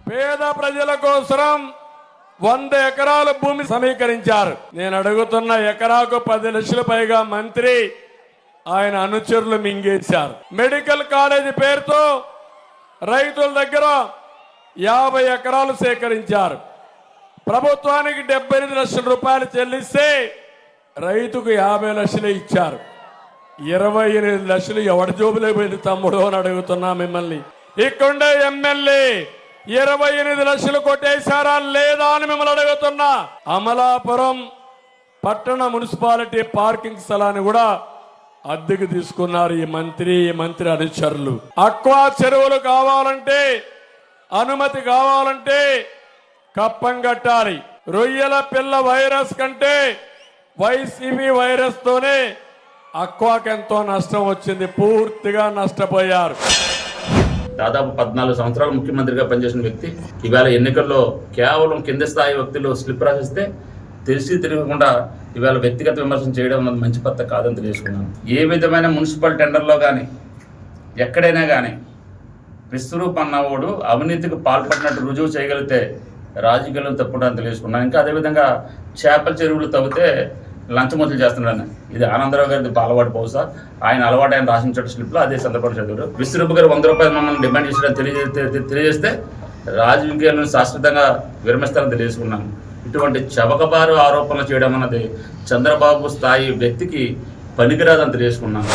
పేద ప్రజల కోసం 100 ఎకరాల భూమి సమీకరించారు. నేను అడుగుతున్న ఎకరాకు 10 లక్షల పైగా మంత్రి ఆయన అనుచరులు మింగేశారు. మెడికల్ కాలేజీ పేరుతో రైతుల దగ్గర 50 ఎకరాలు సేకరించారు. ప్రభుత్వానికి 78 లక్షల రూపాయలు చెల్లిస్తే రైతుకు 50 లక్షలు ఇచ్చారు. 28 లక్షలు ఎవరి జోబులో పోయింది తమ్ముడు అని అడుగుతున్నా మిమ్మల్ని. ఇక్కడుండే ఎమ్మెల్యే 28 లక్షలు కొట్టేశారా లేదా అని మిమ్మల్ని అడుగుతున్నా. అమలాపురం పట్టణ మున్సిపాలిటీ పార్కింగ్ స్థలాన్ని కూడా అద్దెకు తీసుకున్నారు ఈ మంత్రి అనుచరులు. అక్వా చెరువులు కావాలంటే అనుమతి కావాలంటే కప్పం కట్టాలి. రొయ్యల పిల్ల వైరస్ కంటే వైసీపీ వైరస్ తోనే అక్వాకెంతో నష్టం వచ్చింది. పూర్తిగా నష్టపోయారు. దాదాపు 14 సంవత్సరాలు ముఖ్యమంత్రిగా పనిచేసిన వ్యక్తి ఇవాళ ఎన్నికల్లో కేవలం కింద స్థాయి వ్యక్తులు స్లిప్ రాసిస్తే తెలిసి తిరగకుండా ఇవాళ వ్యక్తిగత విమర్శన చేయడం అన్నది మంచి పద్ధతి కాదని తెలియజేసుకున్నాను. ఏ విధమైన మున్సిపల్ టెండర్లో కానీ ఎక్కడైనా కానీ విశ్వరూప్ అన్నవాడు అవినీతికి పాల్పడినట్టు రుజువు చేయగలిగితే రాజకీయాలను తప్పుడని తెలియజేసుకున్నాను. ఇంకా అదేవిధంగా చేపల చెరువులు తవ్వితే లంచమొద్దులు చేస్తున్నాడని ఇది ఆనందరావు గారి అలవాటు. బహుశా ఆయన అలవాటు ఆయన రాసిన స్లిప్లో అదే సందర్భంలో చదివారు. విశ్వరూప్ గారు 100 రూపాయలు మమ్మల్ని డిమాండ్ చేసిన తెలియజేస్తే రాజకీయాలను శాశ్వతంగా విరమిస్తారని తెలియజేసుకున్నాను. ఇటువంటి చవకబారు ఆరోపణలు చేయడం అన్నది చంద్రబాబు స్థాయి వ్యక్తికి పనికిరాదని తెలియజేసుకున్నాను.